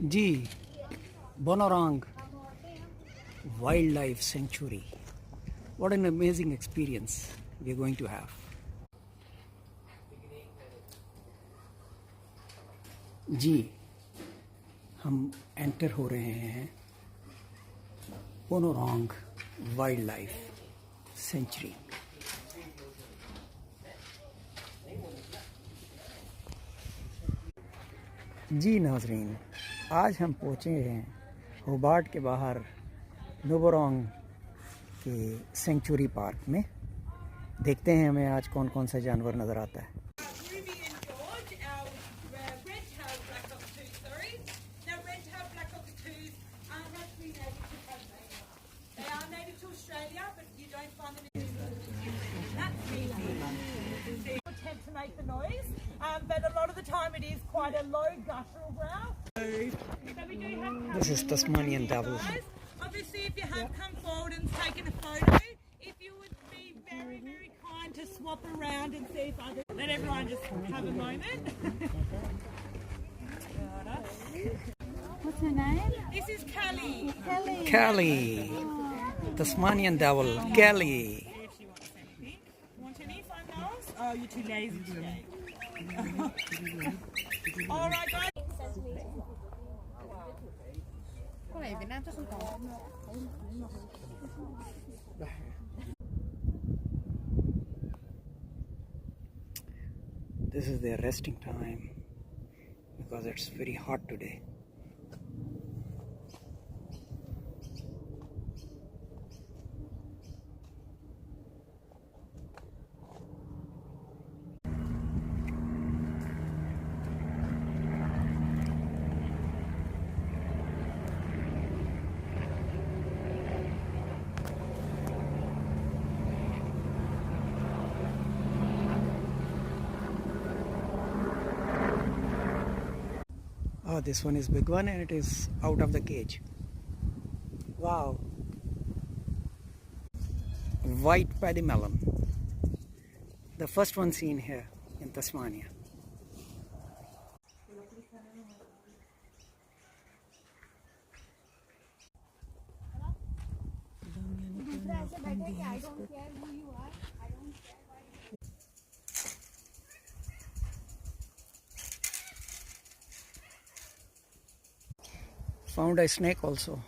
G. Bonorang Wildlife Sanctuary. What an amazing experience we are going to have. जी हम enter हो रहे हैं बोनोरॉन्ग wild life sanctuary. जी नाजरीन, आज हम पहुँचे हैं होबार्ट के बाहर नोबोरोंग के सेंचुरी पार्क में। देखते हैं हमें आज कौन कौन सा जानवर नज़र आता है। To make the noise, but a lot of the time it is quite a low guttural growl. So we do have. This is Tasmanian devil. Obviously, if you have come forward and taken a photo, if you would be very, very kind to swap around and see if others. Let everyone just have a moment. What's her name? This is Kelly. Kelly. Tasmanian devil, Kelly. If she wants anything. Want any phone calls? Oh, you're too lazy today. All right, guys. This is their resting time because it's very hot today. Oh, this one is big one and it is out of the cage. Wow. White paddy melon. The first one seen here in Tasmania. Found a snake also.